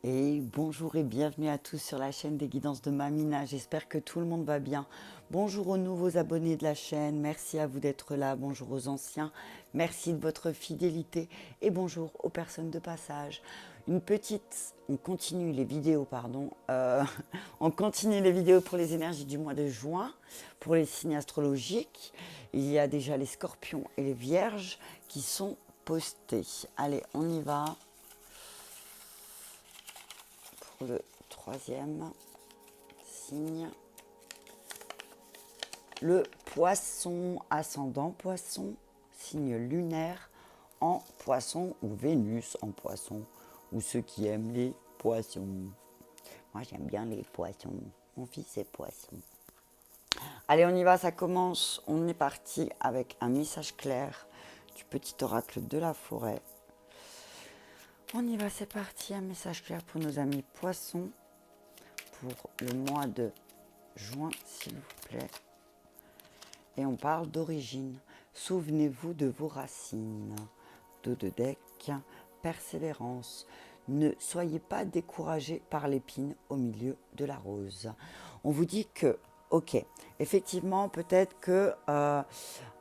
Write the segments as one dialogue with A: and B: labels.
A: Et bonjour et bienvenue à tous sur la chaîne des guidances de Mamina. J'espère que tout le monde va bien. Bonjour aux nouveaux abonnés de la chaîne. Merci à vous d'être là. Bonjour aux anciens. Merci de votre fidélité. Et bonjour aux personnes de passage. On continue les vidéos, pardon. On continue les vidéos pour les énergies du mois de juin, pour les signes astrologiques. Il y a déjà les scorpions et les vierges qui sont postés. Allez, on y va. Le troisième signe, le poisson, ascendant poisson, signe lunaire en poisson ou Vénus en poisson, ou ceux qui aiment les poissons. Moi j'aime bien les poissons, mon fils est poisson. Allez, on y va, ça commence. On est parti avec un message clair du petit oracle de la forêt. On y va, c'est parti, un message clair pour nos amis poissons pour le mois de juin, s'il vous plaît. Et on parle d'origine. Souvenez-vous de vos racines. Dos de deck, persévérance. Ne soyez pas découragés par l'épine au milieu de la rose. On vous dit que, ok, effectivement, peut-être que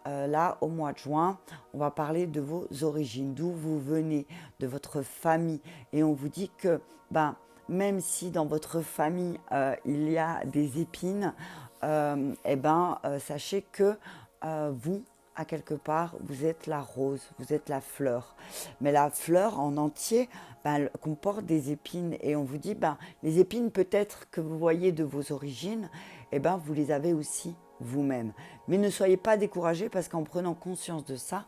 A: là, au mois de juin, on va parler de vos origines, d'où vous venez, de votre famille. Et on vous dit que, même si dans votre famille, il y a des épines, sachez que vous, à quelque part, vous êtes la rose, vous êtes la fleur. Mais la fleur en entier elle comporte des épines. Et on vous dit, les épines peut-être que vous voyez de vos origines, vous les avez aussi vous-même. Mais ne soyez pas découragés parce qu'en prenant conscience de ça,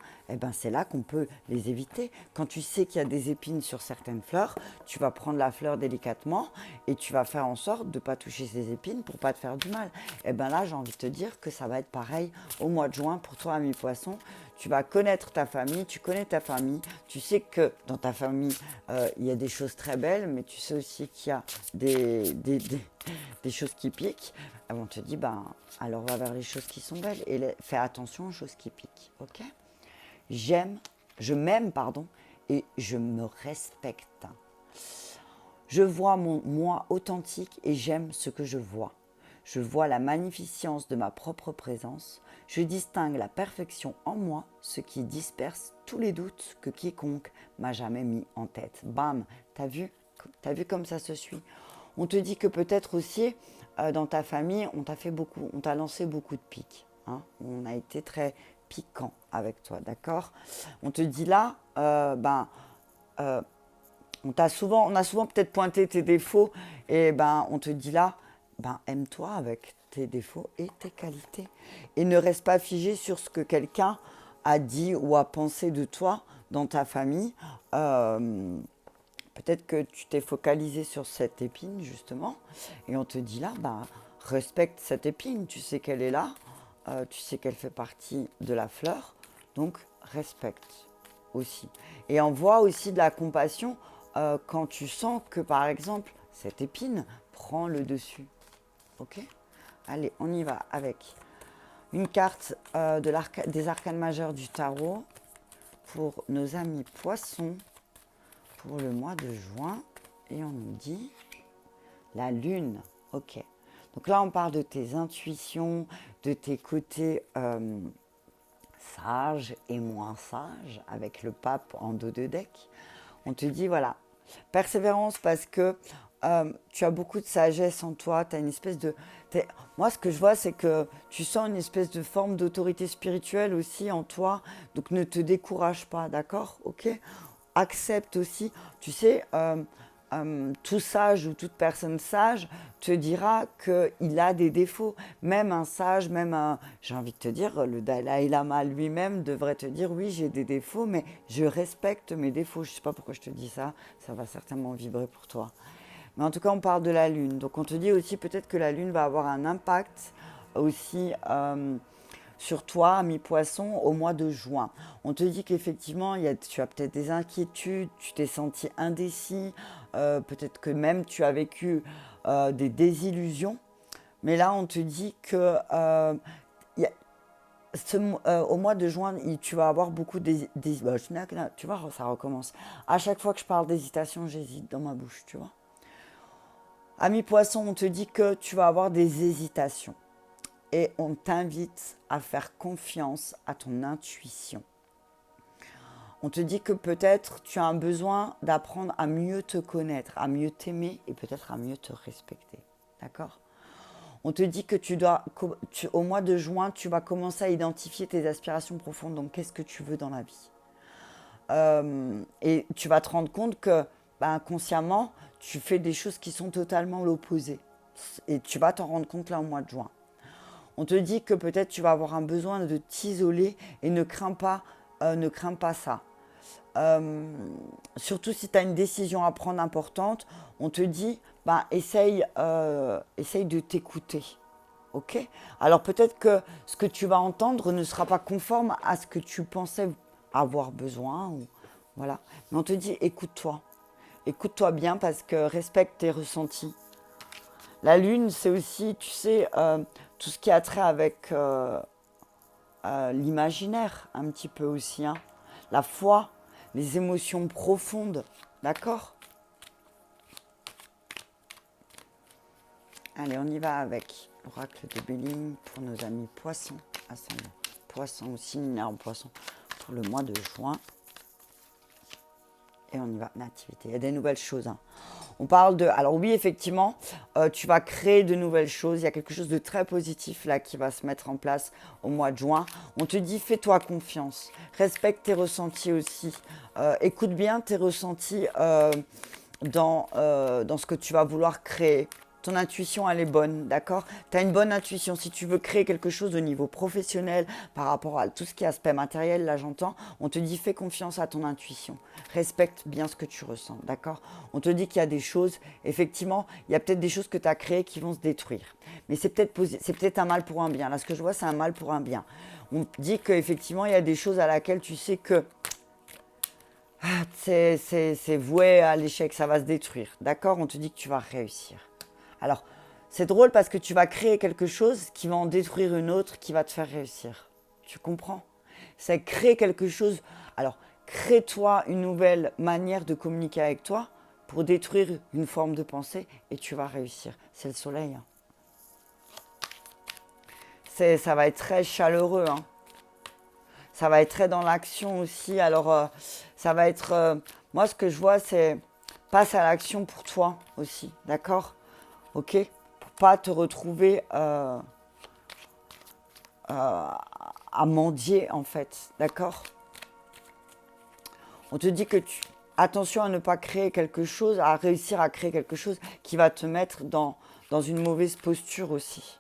A: c'est là qu'on peut les éviter. Quand tu sais qu'il y a des épines sur certaines fleurs, tu vas prendre la fleur délicatement et tu vas faire en sorte de ne pas toucher ces épines pour ne pas te faire du mal. Là, j'ai envie de te dire que ça va être pareil au mois de juin pour toi, ami poisson. Tu vas connaître ta famille, tu connais ta famille, tu sais que dans ta famille, il y a des choses très belles, mais tu sais aussi qu'il y a des choses qui piquent. On te dit, alors va vers les choses qui sont belles et fais attention aux choses qui piquent, ok? Je m'aime, et je me respecte. Je vois mon moi authentique et j'aime ce que je vois. Je vois la magnificence de ma propre présence. Je distingue la perfection en moi, ce qui disperse tous les doutes que quiconque m'a jamais mis en tête. Bam, t'as vu comme ça se suit. On te dit que peut-être aussi, dans ta famille, on t'a lancé beaucoup de piques. Hein. On a été très piquant avec toi, d'accord? On te dit là, on a souvent peut-être pointé tes défauts et on te dit là, aime-toi avec tes défauts et tes qualités. Et ne reste pas figé sur ce que quelqu'un a dit ou a pensé de toi dans ta famille. Peut-être que tu t'es focalisé sur cette épine, justement, et on te dit là, respecte cette épine, tu sais qu'elle est là, tu sais qu'elle fait partie de la fleur, donc respecte aussi. Et envoie aussi de la compassion quand tu sens que, par exemple, cette épine prend le dessus. Ok? Allez, on y va avec une carte des arcanes majeurs du tarot pour nos amis poissons pour le mois de juin. Et on nous dit la lune. Ok. Donc là, on parle de tes intuitions, de tes côtés sages et moins sages, avec le pape en dos de deck. On te dit, voilà, persévérance parce que tu as beaucoup de sagesse en toi, tu as une espèce de... Moi, ce que je vois, c'est que tu sens une espèce de forme d'autorité spirituelle aussi en toi, donc ne te décourage pas, d'accord? Ok? Accepte aussi, tu sais, tout sage ou toute personne sage te dira qu'il a des défauts. Même un sage, j'ai envie de te dire, le Dalai Lama lui-même devrait te dire, oui, j'ai des défauts, mais je respecte mes défauts. Je ne sais pas pourquoi je te dis ça, ça va certainement vibrer pour toi. Mais en tout cas, on parle de la Lune. Donc on te dit aussi peut-être que la Lune va avoir un impact aussi sur toi, ami poisson, au mois de juin. On te dit qu'effectivement, tu as peut-être des inquiétudes, tu t'es senti indécis, peut-être que même tu as vécu des désillusions. Mais là, on te dit que au mois de juin, tu vas avoir beaucoup tu vois, ça recommence. À chaque fois que je parle d'hésitation, j'hésite dans ma bouche, tu vois. Ami poisson, on te dit que tu vas avoir des hésitations et on t'invite à faire confiance à ton intuition. On te dit que peut-être tu as un besoin d'apprendre à mieux te connaître, à mieux t'aimer et peut-être à mieux te respecter. D'accord? On te dit que au mois de juin, tu vas commencer à identifier tes aspirations profondes. Donc, qu'est-ce que tu veux dans la vie? Et tu vas te rendre compte que, ben, inconsciemment, tu fais des choses qui sont totalement l'opposé. Et tu vas t'en rendre compte là au mois de juin. On te dit que peut-être tu vas avoir un besoin de t'isoler et ne crains pas ça. Surtout si tu as une décision à prendre importante, on te dit, ben, essaye de t'écouter. Ok? Alors peut-être que ce que tu vas entendre ne sera pas conforme à ce que tu pensais avoir besoin. Voilà. Mais on te dit, écoute-toi. Écoute-toi bien parce que respecte tes ressentis. La lune, c'est aussi, tu sais, tout ce qui a trait avec l'imaginaire, un petit peu aussi. Hein. La foi, les émotions profondes. D'accord? Allez, on y va avec l'oracle de Béline pour nos amis poissons. Ascendant poisson aussi, en poisson pour le mois de juin. Et on y va, nativité. Il y a des nouvelles choses. Hein. On parle de... Alors oui, effectivement, tu vas créer de nouvelles choses. Il y a quelque chose de très positif là qui va se mettre en place au mois de juin. On te dit, fais-toi confiance. Respecte tes ressentis aussi. Écoute bien tes ressentis dans ce que tu vas vouloir créer. Ton intuition, elle est bonne, d'accord? Tu as une bonne intuition. Si tu veux créer quelque chose au niveau professionnel, par rapport à tout ce qui est aspect matériel, là j'entends, on te dit fais confiance à ton intuition. Respecte bien ce que tu ressens, d'accord? On te dit qu'il y a des choses, effectivement, il y a peut-être des choses que tu as créées qui vont se détruire. Mais c'est peut-être un mal pour un bien. Là, ce que je vois, c'est un mal pour un bien. On te dit qu'effectivement, il y a des choses à laquelle tu sais que c'est voué à l'échec, ça va se détruire, d'accord? On te dit que tu vas réussir. Alors, c'est drôle parce que tu vas créer quelque chose qui va en détruire une autre qui va te faire réussir. Tu comprends? C'est créer quelque chose. Alors, crée-toi une nouvelle manière de communiquer avec toi pour détruire une forme de pensée et tu vas réussir. C'est le soleil. Hein. Ça va être très chaleureux. Hein. Ça va être très dans l'action aussi. Alors, ça va être... moi, ce que je vois, c'est passe à l'action pour toi aussi. D'accord? Ok, pour pas te retrouver à mendier en fait, d'accord? On te dit que attention à ne pas créer quelque chose, à réussir à créer quelque chose qui va te mettre dans une mauvaise posture aussi.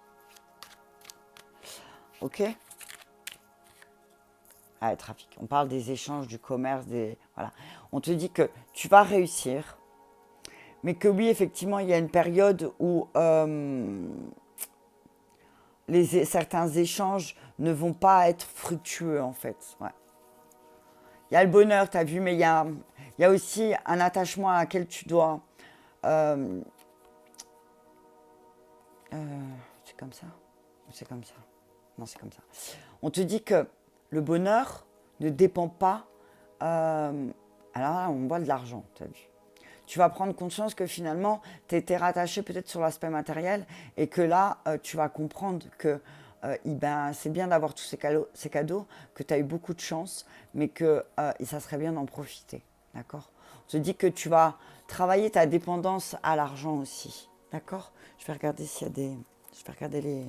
A: Ok? Ah, trafic. On parle des échanges, du commerce, voilà. On te dit que tu vas réussir, mais que oui, effectivement, il y a une période où certains échanges ne vont pas être fructueux en fait. Ouais. Il y a le bonheur, tu as vu, mais il y a aussi un attachement à laquelle tu dois... euh, c'est comme ça? C'est comme ça? Non, c'est comme ça. On te dit que le bonheur ne dépend pas... alors là, on voit de l'argent, tu as vu. Tu vas prendre conscience que finalement, tu étais rattaché peut-être sur l'aspect matériel et que là, tu vas comprendre que c'est bien d'avoir tous ces cadeaux, que tu as eu beaucoup de chance, mais que ça serait bien d'en profiter. D'accord? On te dit que tu vas travailler ta dépendance à l'argent aussi. D'accord? Je vais regarder s'il y a des... Je vais regarder les...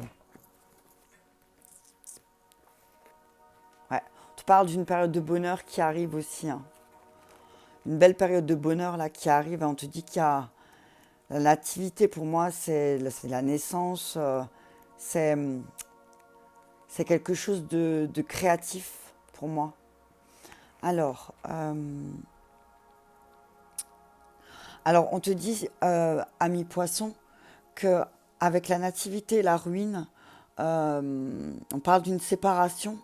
A: Ouais. On te parle d'une période de bonheur qui arrive aussi. Hein. Une belle période de bonheur là qui arrive. On te dit qu'il y a... La nativité pour moi, c'est la naissance. C'est quelque chose de créatif pour moi. Alors, on te dit, ami poisson, qu'avec la nativité et la ruine, on parle d'une séparation,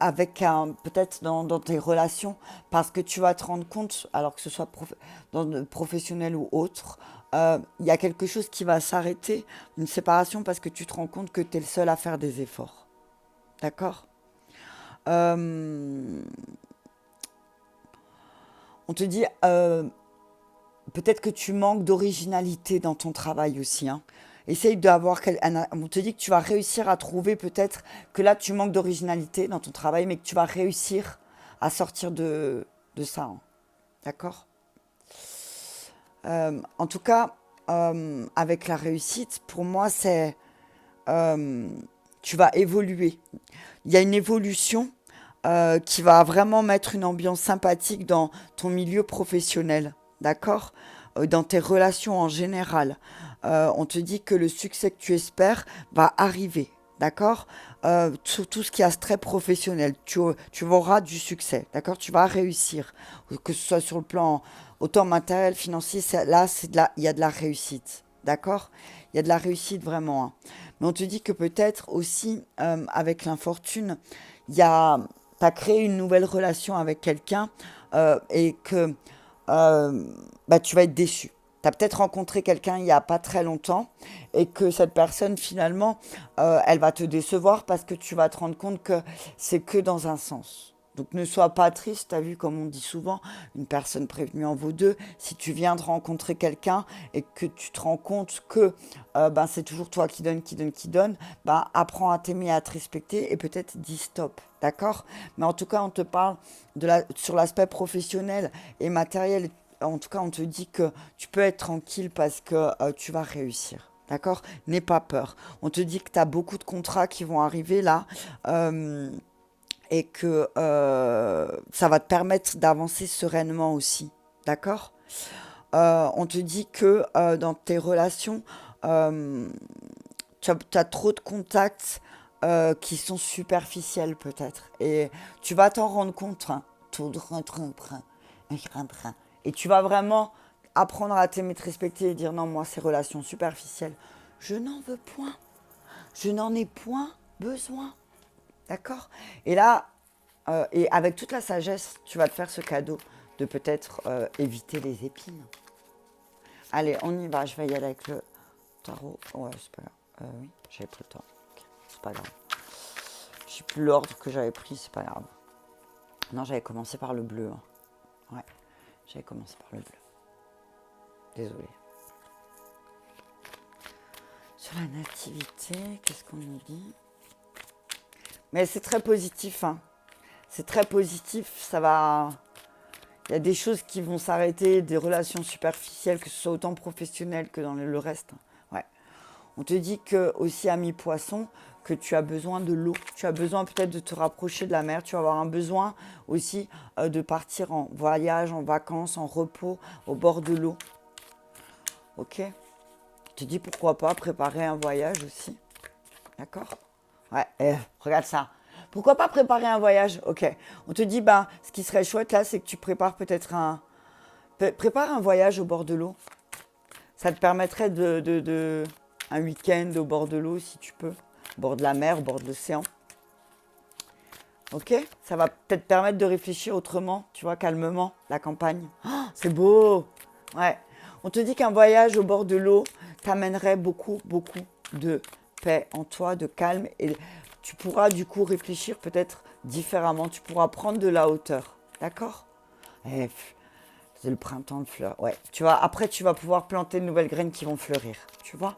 A: avec peut-être dans tes relations, parce que tu vas te rendre compte, alors que ce soit professionnel ou autre, il y a quelque chose qui va s'arrêter, une séparation, parce que tu te rends compte que tu es le seul à faire des efforts. D'accord? On te dit, peut-être que tu manques d'originalité dans ton travail aussi, hein. Essaye d'avoir... On te dit que tu vas réussir à trouver peut-être que là, tu manques d'originalité dans ton travail, mais que tu vas réussir à sortir de ça, hein. D'accord? En tout cas, avec la réussite, pour moi, c'est... euh, tu vas évoluer. Il y a une évolution qui va vraiment mettre une ambiance sympathique dans ton milieu professionnel, d'accord? Dans tes relations en général. On te dit que le succès que tu espères va arriver, d'accord? Sur tout ce qui est très professionnel, tu auras du succès, d'accord? Tu vas réussir, que ce soit sur le plan autant matériel, financier, là, il y a de la réussite, d'accord? Il y a de la réussite vraiment, hein. Mais on te dit que peut-être aussi, avec l'infortune, il y a, tu as créé une nouvelle relation avec quelqu'un et que bah, tu vas être déçu. Tu as peut-être rencontré quelqu'un il n'y a pas très longtemps et que cette personne, finalement, elle va te décevoir parce que tu vas te rendre compte que c'est que dans un sens. Donc ne sois pas triste, tu as vu comme on dit souvent, une personne prévenue en vaut deux. Si tu viens de rencontrer quelqu'un et que tu te rends compte que ben, c'est toujours toi qui donne, qui donne, qui donne, ben, apprends à t'aimer, à te respecter et peut-être dis stop, d'accord? Mais en tout cas, on te parle sur l'aspect professionnel et matériel. En tout cas, on te dit que tu peux être tranquille parce que tu vas réussir. D'accord? N'aie pas peur. On te dit que tu as beaucoup de contrats qui vont arriver là. Euh, et que ça va te permettre d'avancer sereinement aussi. D'accord? On te dit que dans tes relations, euh, tu as trop de contacts qui sont superficiels peut-être. Et tu vas t'en rendre compte, hein. Et tu vas vraiment apprendre à t'aimer, te respecter et dire non, moi, ces relations superficielles, je n'en veux point. Je n'en ai point besoin. D'accord? Et là, et avec toute la sagesse, tu vas te faire ce cadeau de peut-être éviter les épines. Allez, on y va. Je vais y aller avec le tarot. Ouais, c'est pas grave. Oui, j'avais pris le temps. Ok, c'est pas grave. Je sais plus l'ordre que j'avais pris, c'est pas grave. Non, j'avais commencé par le bleu, hein. Ouais, j'avais commencé par le bleu. Désolée. Sur la nativité, qu'est-ce qu'on nous dit? Mais c'est très positif, hein. C'est très positif, ça va... Il y a des choses qui vont s'arrêter, des relations superficielles, que ce soit autant professionnelles que dans le reste. Ouais. On te dit que aussi, ami poisson, que tu as besoin de l'eau. Tu as besoin peut-être de te rapprocher de la mer. Tu vas avoir un besoin aussi de partir en voyage, en vacances, en repos, au bord de l'eau. Ok? On te dit pourquoi pas préparer un voyage aussi. D'accord? Ouais, regarde ça. Pourquoi pas préparer un voyage? Ok. On te dit, bah, ce qui serait chouette là, c'est que tu prépares peut-être prépare un voyage au bord de l'eau. Ça te permettrait un week-end au bord de l'eau si tu peux. Au bord de la mer, au bord de l'océan. Ok? Ça va peut-être permettre de réfléchir autrement, tu vois, calmement, la campagne. Oh, c'est beau! Ouais. On te dit qu'un voyage au bord de l'eau t'amènerait beaucoup, beaucoup de paix en toi, de calme. Et tu pourras du coup réfléchir peut-être différemment. Tu pourras prendre de la hauteur. D'accord? Eh, c'est le printemps de fleurs. Ouais. Tu vois, après, tu vas pouvoir planter de nouvelles graines qui vont fleurir. Tu vois?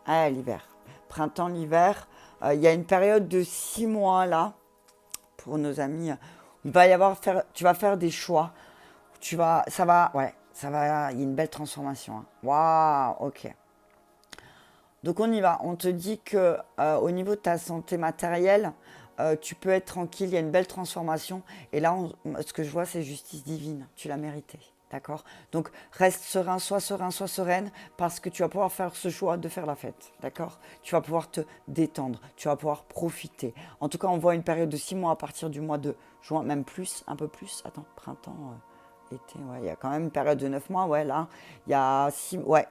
A: Ah, l'hiver. Printemps, l'hiver. Il y a une période de 6 mois là, pour nos amis. Il va y avoir tu vas faire des choix. Ça va, il y a une belle transformation, hein. Waouh, ok. Donc on y va. On te dit que au niveau de ta santé matérielle, tu peux être tranquille. Il y a une belle transformation. Et là, ce que je vois, c'est justice divine. Tu l'as mérité. D'accord? Donc reste serein, sois sereine, parce que tu vas pouvoir faire ce choix de faire la fête. D'accord? Tu vas pouvoir te détendre, tu vas pouvoir profiter. En tout cas, on voit une période de 6 mois à partir du mois de juin, même plus, un peu plus. Attends, printemps, été, ouais, il y a quand même une période de 9 mois, ouais, là. Il y a 6, ouais,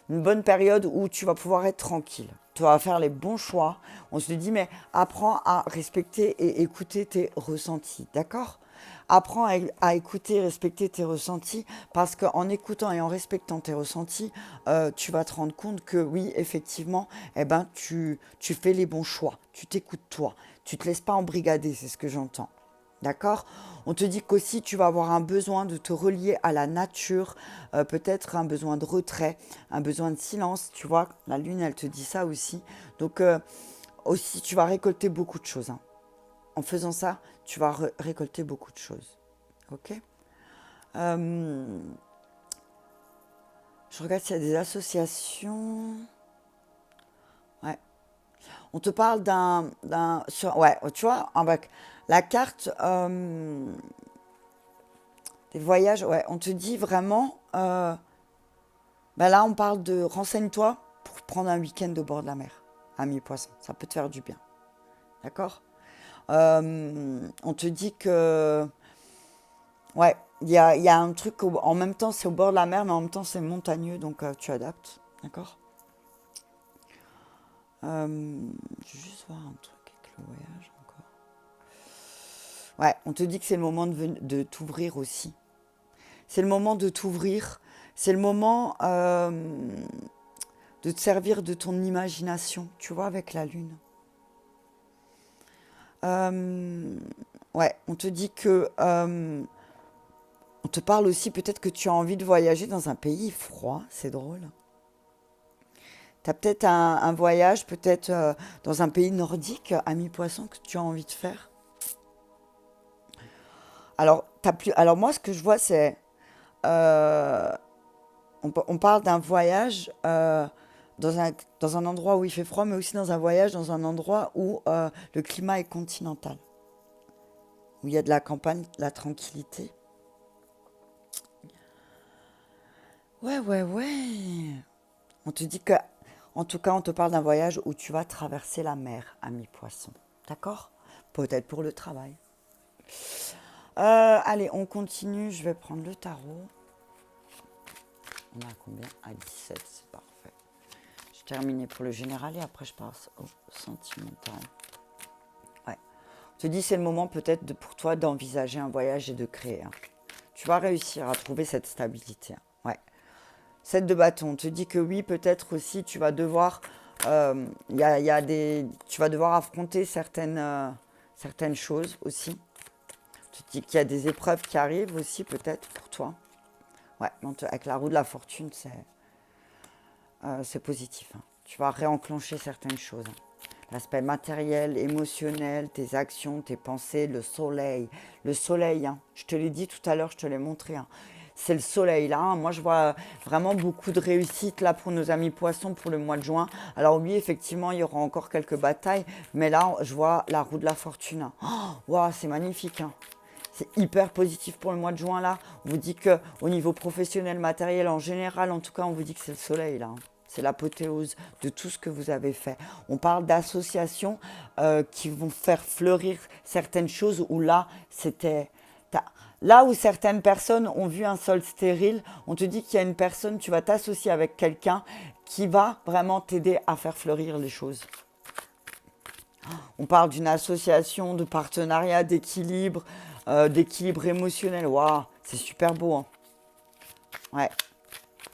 A: une bonne période où tu vas pouvoir être tranquille. Tu vas faire les bons choix. On se dit, mais apprends à respecter et écouter tes ressentis. D'accord? Apprends à écouter et respecter tes ressentis parce qu'en écoutant et en respectant tes ressentis, tu vas te rendre compte que oui, effectivement, eh ben, tu fais les bons choix. Tu t'écoutes toi. Tu ne te laisses pas embrigader, c'est ce que j'entends. D'accord? On te dit qu'aussi tu vas avoir un besoin de te relier à la nature, peut-être un besoin de retrait, un besoin de silence, tu vois? La lune, elle te dit ça aussi. Donc aussi, tu vas récolter beaucoup de choses, hein. En faisant ça, tu vas récolter beaucoup de choses. Ok? Euh, je regarde s'il y a des associations. Ouais. On te parle ouais, tu vois, avec la carte des voyages, ouais, on te dit vraiment, ben là, on parle de renseigne-toi pour prendre un week-end au bord de la mer, à mi-poisson. Ça peut te faire du bien. D'accord? On te dit que, ouais, il y a un truc, en même temps, c'est au bord de la mer, mais en même temps, c'est montagneux, donc tu adaptes. D'accord? Je vais juste voir un truc avec le voyage encore. Ouais, on te dit que c'est le moment de t'ouvrir aussi. C'est le moment de t'ouvrir. C'est le moment de te servir de ton imagination, tu vois, avec la lune. Euh, ouais, on te dit que... on te parle aussi peut-être que tu as envie de voyager dans un pays froid, c'est drôle. Tu as peut-être un voyage, peut-être dans un pays nordique à mi-poisson que tu as envie de faire. Alors moi, ce que je vois, c'est... euh, on parle d'un voyage dans un endroit où il fait froid, mais aussi dans un voyage dans un endroit où le climat est continental, où il y a de la campagne, de la tranquillité. Ouais, ouais, ouais. On te dit que, en tout cas, on te parle d'un voyage où tu vas traverser la mer à mi-poisson. D'accord? Peut-être pour le travail. Allez, on continue. Je vais prendre le tarot. On a combien? À 17, c'est parfait. Je terminé pour le général et après je passe au sentimental. Ouais. Je te dis, c'est le moment peut-être pour toi d'envisager un voyage et de créer, hein. Tu vas réussir à trouver cette stabilité, hein. Ouais. 7 de bâton, on te dit que oui, peut-être aussi tu vas devoir, tu vas devoir affronter certaines choses aussi. Tu te dis qu'il y a des épreuves qui arrivent aussi peut-être pour toi. Ouais, donc, avec la roue de la fortune, c'est positif, hein. Tu vas réenclencher certaines choses, hein. L'aspect matériel, émotionnel, tes actions, tes pensées, le soleil. Le soleil, hein. Je te l'ai dit tout à l'heure, je te l'ai montré, hein. C'est le soleil là, hein. Moi, je vois vraiment beaucoup de réussite là pour nos amis poissons pour le mois de juin. Alors oui, effectivement, il y aura encore quelques batailles, mais là, je vois la roue de la fortune, hein. Oh, wow, c'est magnifique, hein. C'est hyper positif pour le mois de juin là. On vous dit que au niveau professionnel, matériel en général, en tout cas, on vous dit que c'est le soleil là, hein. C'est l'apothéose de tout ce que vous avez fait. On parle d'associations qui vont faire fleurir certaines choses où là, là où certaines personnes ont vu un sol stérile, on te dit qu'il y a une personne, tu vas t'associer avec quelqu'un qui va vraiment t'aider à faire fleurir les choses. On parle d'une association, de partenariat, d'équilibre émotionnel. Waouh, c'est super beau, hein. Ouais.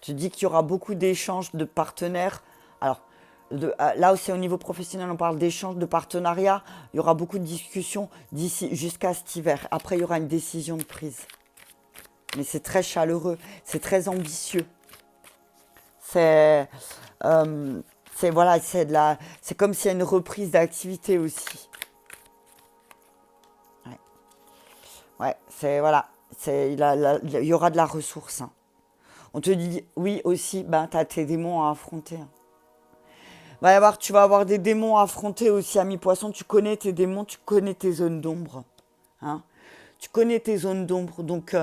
A: Tu dis qu'il y aura beaucoup d'échanges de partenaires. Alors, là aussi au niveau professionnel, on parle d'échanges de partenariats. Il y aura beaucoup de discussions d'ici jusqu'à cet hiver. Après, il y aura une décision de prise. Mais c'est très chaleureux, c'est très ambitieux. C'est, voilà, c'est comme s'il y a une reprise d'activité aussi. Ouais, ouais, voilà, il y aura de la ressource, hein. On te dit, oui, aussi, ben, tu as tes démons à affronter, hein. Tu vas avoir des démons à affronter aussi à mi-poisson. Tu connais tes démons, tu connais tes zones d'ombre, hein. Tu connais tes zones d'ombre. Donc,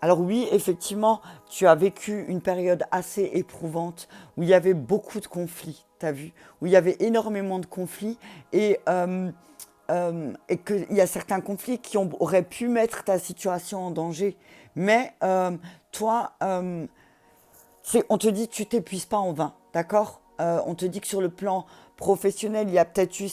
A: alors oui, effectivement, tu as vécu une période assez éprouvante où il y avait beaucoup de conflits, tu as vu, où il y avait énormément de conflits et qu'il y a certains conflits qui auraient pu mettre ta situation en danger. Mais toi, on te dit tu t'épuises pas en vain, d'accord? On te dit que sur le plan professionnel, il y a peut-être eu il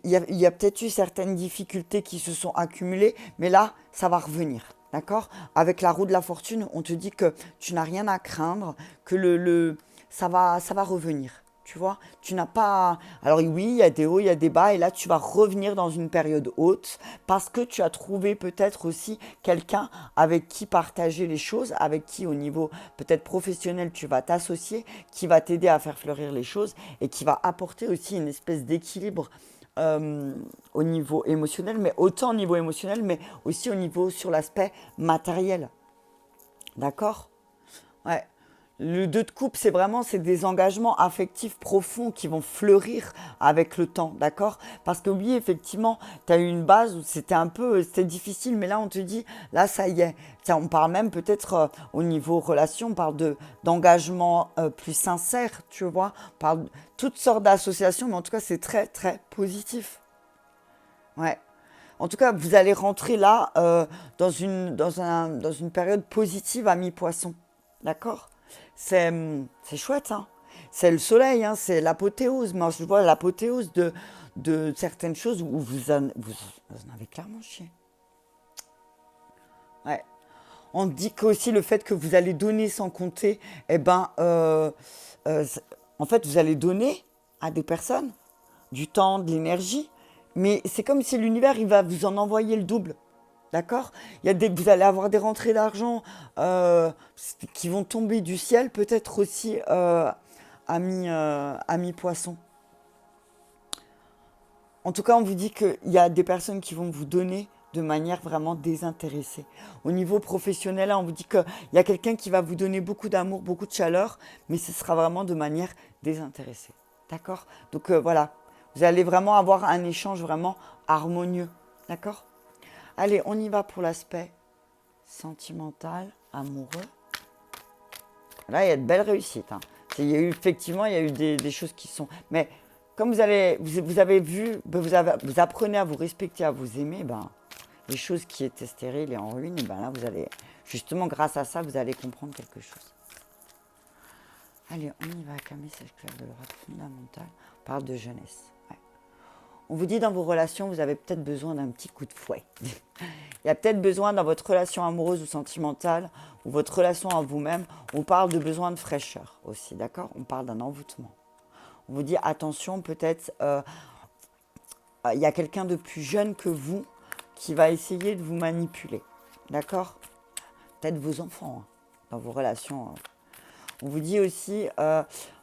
A: y a peut-être eu certaines difficultés qui se sont accumulées, mais là, ça va revenir, d'accord? Avec la roue de la fortune, on te dit que tu n'as rien à craindre, que ça va revenir. Tu vois, tu n'as pas... Alors oui, il y a des hauts, il y a des bas, et là, tu vas revenir dans une période haute parce que tu as trouvé peut-être aussi quelqu'un avec qui partager les choses, avec qui au niveau peut-être professionnel, tu vas t'associer, qui va t'aider à faire fleurir les choses et qui va apporter aussi une espèce d'équilibre euh, au niveau émotionnel, mais autant au niveau émotionnel, mais aussi au niveau sur l'aspect matériel. D'accord? Ouais. Le 2 de coupe, c'est des engagements affectifs profonds qui vont fleurir avec le temps, d'accord? Parce que oui, effectivement, tu as eu une base où c'était difficile, mais là, on te dit, là, ça y est. Tiens, on parle même peut-être au niveau relation, on parle d'engagement plus sincère, tu vois? On parle de toutes sortes d'associations, mais en tout cas, c'est très, très positif. Ouais. En tout cas, vous allez rentrer là dans une période positive à mi-poisson. D'accord? C'est chouette, hein? C'est le soleil, hein? C'est l'apothéose. Moi, je vois l'apothéose de certaines choses où vous en avez clairement chié. Ouais. On dit qu'aussi le fait que vous allez donner sans compter, eh ben, euh, c'est- en fait, vous allez donner à des personnes du temps, de l'énergie, mais c'est comme si l'univers, il va vous en envoyer le double. D'accord? Vous allez avoir des rentrées d'argent qui vont tomber du ciel, peut-être aussi à mi-poisson. En tout cas, on vous dit qu'il y a des personnes qui vont vous donner de manière vraiment désintéressée. Au niveau professionnel, là, on vous dit qu'il y a quelqu'un qui va vous donner beaucoup d'amour, beaucoup de chaleur, mais ce sera vraiment de manière désintéressée. D'accord? Donc voilà, vous allez vraiment avoir un échange vraiment harmonieux. D'accord? Allez, on y va pour l'aspect sentimental, amoureux. Là, il y a de belles réussites, hein. Effectivement, il y a eu des choses qui sont... Mais comme vous avez vu, vous apprenez à vous respecter, à vous aimer, ben, les choses qui étaient stériles et en ruine, ben là, justement, grâce à ça, vous allez comprendre quelque chose. Allez, on y va, avec un message clair de l'oracle fondamental. On parle de jeunesse. Ouais. On vous dit dans vos relations, vous avez peut-être besoin d'un petit coup de fouet. Il y a peut-être besoin dans votre relation amoureuse ou sentimentale, ou votre relation à vous-même, on parle de besoin de fraîcheur aussi, d'accord? On parle d'un envoûtement. On vous dit attention, peut-être il y a quelqu'un de plus jeune que vous qui va essayer de vous manipuler, d'accord? Peut-être vos enfants, hein, dans vos relations. On vous dit aussi,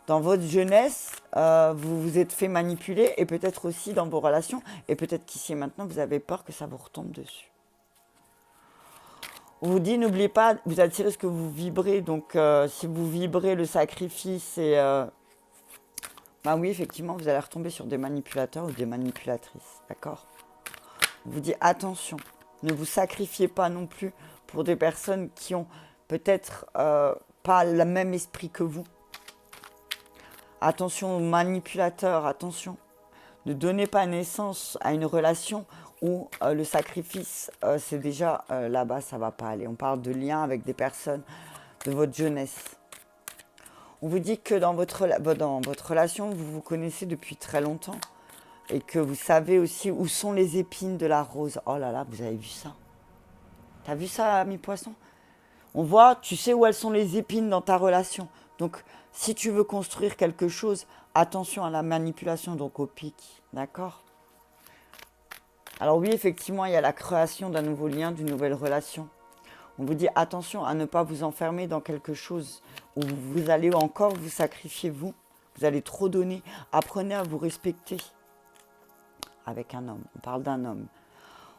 A: dans votre jeunesse, vous vous êtes fait manipuler, et peut-être aussi dans vos relations, et peut-être qu'ici et maintenant, vous avez peur que ça vous retombe dessus. On vous dit, n'oubliez pas, vous attirez ce que vous vibrez. Donc, si vous vibrez le sacrifice, ben oui, effectivement, vous allez retomber sur des manipulateurs ou des manipulatrices. D'accord? On vous dit, attention, ne vous sacrifiez pas non plus pour des personnes qui ont peut-être pas le même esprit que vous. Attention aux manipulateurs, attention. Ne donnez pas naissance à une relation où le sacrifice, c'est déjà là-bas, ça ne va pas aller. On parle de liens avec des personnes de votre jeunesse. On vous dit que dans votre relation, vous vous connaissez depuis très longtemps et que vous savez aussi où sont les épines de la rose. Oh là là, vous avez vu ça? T'as vu ça, mi-poisson? On voit, tu sais où elles sont les épines dans ta relation. Donc, si tu veux construire quelque chose, attention à la manipulation, donc au pic. D'accord? Alors oui, effectivement, il y a la création d'un nouveau lien, d'une nouvelle relation. On vous dit attention à ne pas vous enfermer dans quelque chose où vous allez encore vous sacrifier vous. Vous allez trop donner. Apprenez à vous respecter avec un homme. On parle d'un homme.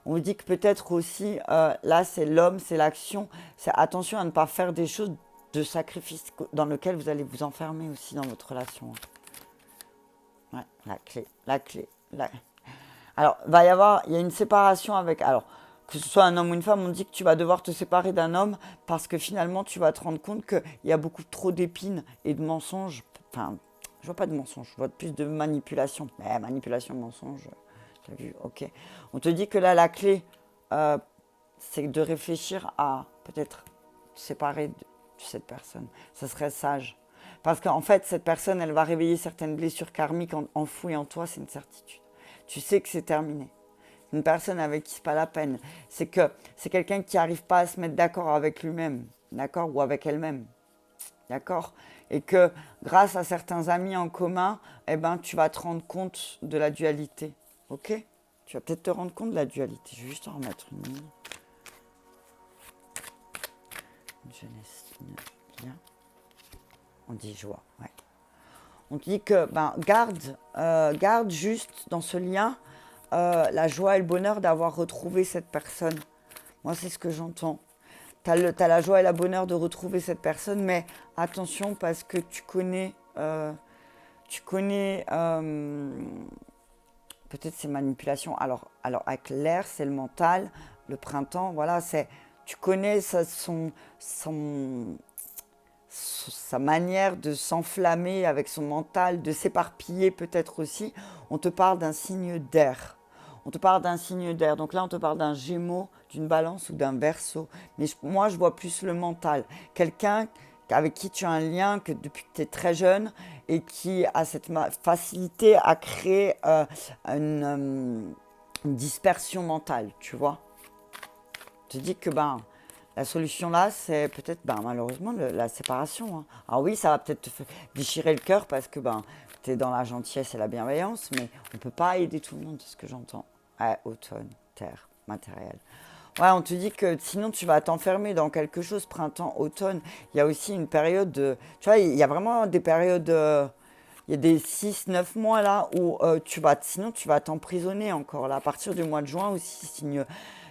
A: On vous dit que peut-être aussi, là c'est l'homme, c'est l'action. C'est attention à ne pas faire des choses de sacrifice dans lesquelles vous allez vous enfermer aussi dans votre relation. Ouais, la clé. Alors, il y a une séparation avec... Alors, que ce soit un homme ou une femme, on dit que tu vas devoir te séparer d'un homme parce que finalement, tu vas te rendre compte qu'il y a beaucoup trop d'épines et de mensonges. Enfin, je vois pas de mensonges, je vois plus de manipulation. Mais manipulation, mensonge, tu as vu, ok. On te dit que là, la clé, c'est de réfléchir à peut-être te séparer de cette personne. Ça serait sage. Parce qu'en fait, cette personne, elle va réveiller certaines blessures karmiques enfouies en toi, c'est une certitude. Tu sais que c'est terminé. Une personne avec qui c'est pas la peine. C'est que c'est quelqu'un qui n'arrive pas à se mettre d'accord avec lui-même, d'accord, ou avec elle-même. d'accord? Et que grâce à certains amis en commun, eh ben, tu vas te rendre compte de la dualité, ok? Tu vas peut-être te rendre compte de la dualité. Je vais juste en remettre une ligne. Jeunesse, bien. On dit joie, ouais. On te dit que ben, garde juste dans ce lien la joie et le bonheur d'avoir retrouvé cette personne. Moi, c'est ce que j'entends. T'as la joie et le bonheur de retrouver cette personne, mais attention parce que peut-être ces manipulations. Alors avec l'air, c'est le mental, le printemps, voilà, tu connais sa manière de s'enflammer avec son mental, de s'éparpiller peut-être aussi. On te parle d'un signe d'air. On te parle d'un signe d'air. Donc là, on te parle d'un Gémeaux, d'une Balance ou d'un Verseau. Mais moi, je vois plus le mental. Quelqu'un avec qui tu as un lien que depuis que tu es très jeune et qui a cette facilité à créer une dispersion mentale, tu vois. Je te dis que la solution là, c'est peut-être malheureusement la séparation. Hein. Alors oui, ça va peut-être déchirer le cœur parce que tu es dans la gentillesse et la bienveillance, mais on ne peut pas aider tout le monde, c'est ce que j'entends. Ouais, automne, terre, matériel. Ouais, on te dit que sinon tu vas t'enfermer dans quelque chose, printemps, automne. Il y a aussi une période de... Tu vois, il y a vraiment des périodes... il y a des 6, 9 mois là où sinon tu vas t'emprisonner encore. Là. À partir du mois de juin aussi,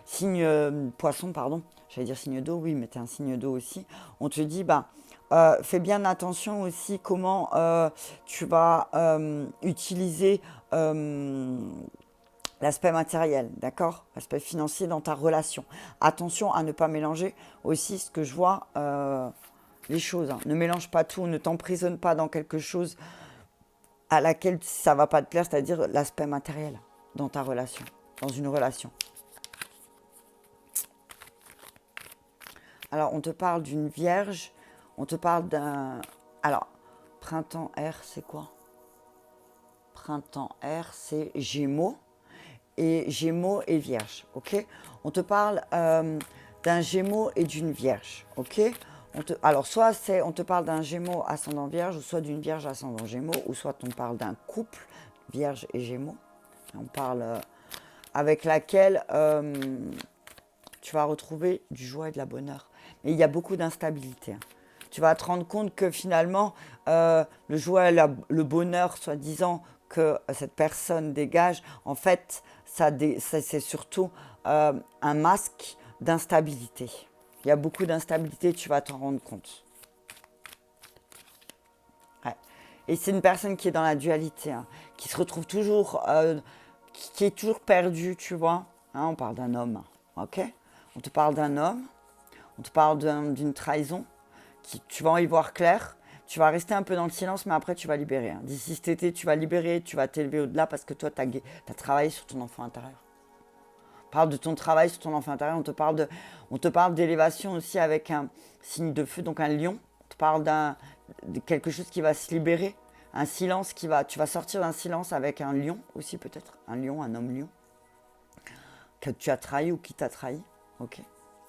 A: signe poisson, pardon. J'allais dire signe d'eau, oui, mais tu es un signe d'eau aussi. On te dit, fais bien attention aussi comment tu vas utiliser l'aspect matériel, d'accord? L'aspect financier dans ta relation. Attention à ne pas mélanger aussi ce que je vois, les choses. Hein. Ne mélange pas tout, ne t'emprisonne pas dans quelque chose à laquelle ça ne va pas te plaire, c'est-à-dire l'aspect matériel dans ta relation, dans une relation. Alors, on te parle d'une vierge, on te parle d'un... Alors, printemps air, c'est quoi? Printemps air, c'est Gémeaux. Et Gémeaux et Vierge, ok? On te parle d'un Gémeaux et d'une Vierge, ok? Alors, soit on te parle d'un Gémeaux ascendant Vierge, ou soit d'une Vierge ascendant Gémeaux, ou soit on parle d'un couple Vierge et Gémeaux. On parle avec laquelle tu vas retrouver du joie et de la bonheur. Mais il y a beaucoup d'instabilité. Hein. Tu vas te rendre compte que finalement, le joie et le bonheur, soi-disant, que cette personne dégage, en fait, c'est surtout un masque d'instabilité. Il y a beaucoup d'instabilité, tu vas t'en rendre compte. Ouais. Et c'est une personne qui est dans la dualité, hein, qui se retrouve toujours, qui est toujours perdue, tu vois. Hein, on parle d'un homme, ok? On te parle d'un homme, on te parle d'une trahison, tu vas y voir clair, tu vas rester un peu dans le silence, mais après tu vas libérer. Hein. D'ici cet été, tu vas libérer, tu vas t'élever au-delà parce que toi, tu as travaillé sur ton enfant intérieur. On parle de ton travail sur ton enfant intérieur, on te parle d'élévation aussi avec un signe de feu, donc un lion. On te parle de quelque chose qui va se libérer, un silence tu vas sortir d'un silence avec un lion aussi peut-être, un lion, un homme lion, que tu as trahi ou qui t'a trahi, ok.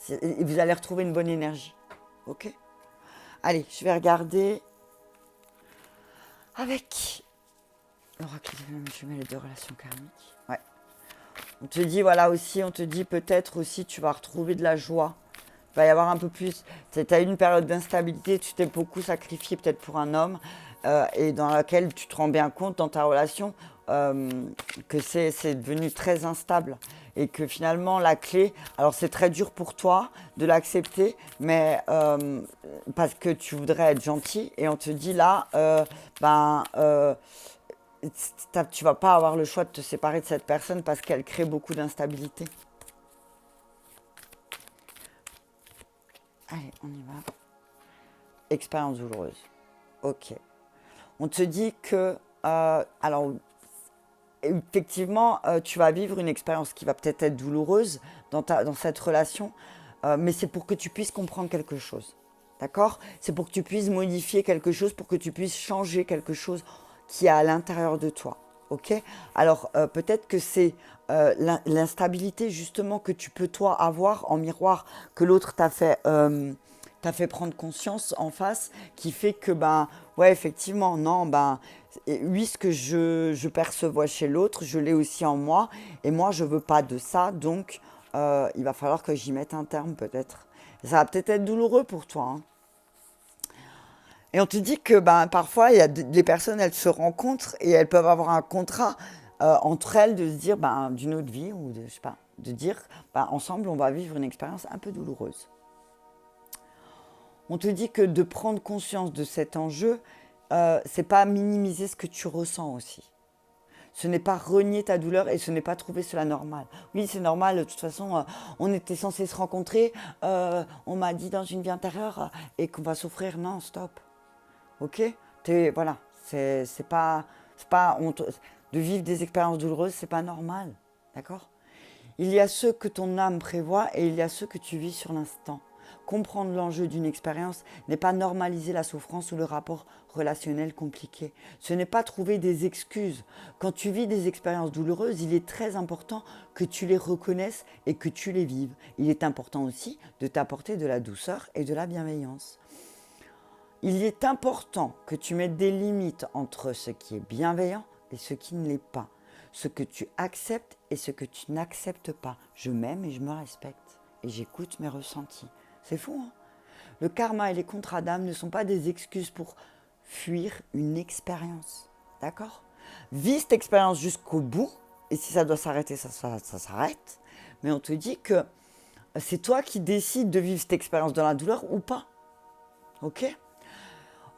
A: Et vous allez retrouver une bonne énergie, ok. Allez, je vais regarder avec l'oracle je mets les 2 relations karmiques. Ouais. On te dit, voilà aussi, on te dit peut-être aussi tu vas retrouver de la joie. Il va y avoir un peu plus. Tu as eu une période d'instabilité, tu t'es beaucoup sacrifié peut-être pour un homme et dans laquelle tu te rends bien compte dans ta relation que c'est devenu très instable. Et que finalement, la clé, alors c'est très dur pour toi de l'accepter, mais parce que tu voudrais être gentil, et on te dit là, tu vas pas avoir le choix de te séparer de cette personne parce qu'elle crée beaucoup d'instabilité. Allez, on y va. Expérience douloureuse. Ok. On te dit que, alors, effectivement, tu vas vivre une expérience qui va peut-être être douloureuse dans cette relation, mais c'est pour que tu puisses comprendre quelque chose. D'accord? C'est pour que tu puisses modifier quelque chose, pour que tu puisses changer quelque chose qui est à l'intérieur de toi. Ok? Alors, peut-être que c'est l'instabilité justement que tu peux toi avoir en miroir, que l'autre t'a t'as fait prendre conscience en face qui fait que, ben, ouais, effectivement, non, ben, oui, ce que je perçois chez l'autre, je l'ai aussi en moi, et moi, je veux pas de ça, donc il va falloir que j'y mette un terme, peut-être. Ça va peut-être être douloureux pour toi, hein. Et on te dit que ben, parfois, les personnes, elles se rencontrent et elles peuvent avoir un contrat entre elles de se dire ben, d'une autre vie ou de, je sais pas, de dire ben, ensemble, on va vivre une expérience un peu douloureuse. On te dit que de prendre conscience de cet enjeu, c'est pas minimiser ce que tu ressens aussi. Ce n'est pas renier ta douleur et ce n'est pas trouver cela normal. Oui, c'est normal, de toute façon, on était censé se rencontrer, on m'a dit dans une vie intérieure et qu'on va souffrir. Non, stop. Ok. Voilà, c'est pas de vivre des expériences douloureuses, c'est pas normal, d'accord. Il y a ceux que ton âme prévoit et il y a ceux que tu vis sur l'instant. Comprendre l'enjeu d'une expérience n'est pas normaliser la souffrance ou le rapport relationnel compliqué. Ce n'est pas trouver des excuses. Quand tu vis des expériences douloureuses, il est très important que tu les reconnaisses et que tu les vives. Il est important aussi de t'apporter de la douceur et de la bienveillance. Il est important que tu mettes des limites entre ce qui est bienveillant et ce qui ne l'est pas. Ce que tu acceptes et ce que tu n'acceptes pas. Je m'aime et je me respecte. Et j'écoute mes ressentis. C'est fou, hein? Le karma et les contrats d'âme ne sont pas des excuses pour fuir une expérience. D'accord? Vis cette expérience jusqu'au bout. Et si ça doit s'arrêter, ça s'arrête. Mais on te dit que c'est toi qui décides de vivre cette expérience dans la douleur ou pas. Ok?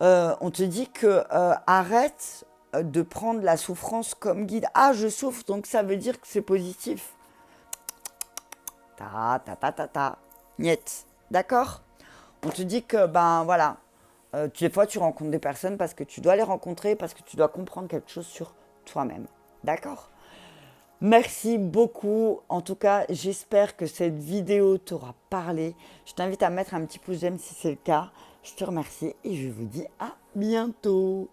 A: On te dit que arrête de prendre la souffrance comme guide. Ah, je souffre, donc ça veut dire que c'est positif. Niet. D'accord? On te dit que, ben voilà, des fois tu rencontres des personnes parce que tu dois les rencontrer, parce que tu dois comprendre quelque chose sur toi-même. D'accord? Merci beaucoup. En tout cas, j'espère que cette vidéo t'aura parlé. Je t'invite à mettre un petit pouce j'aime si c'est le cas. Je te remercie et je vous dis à bientôt.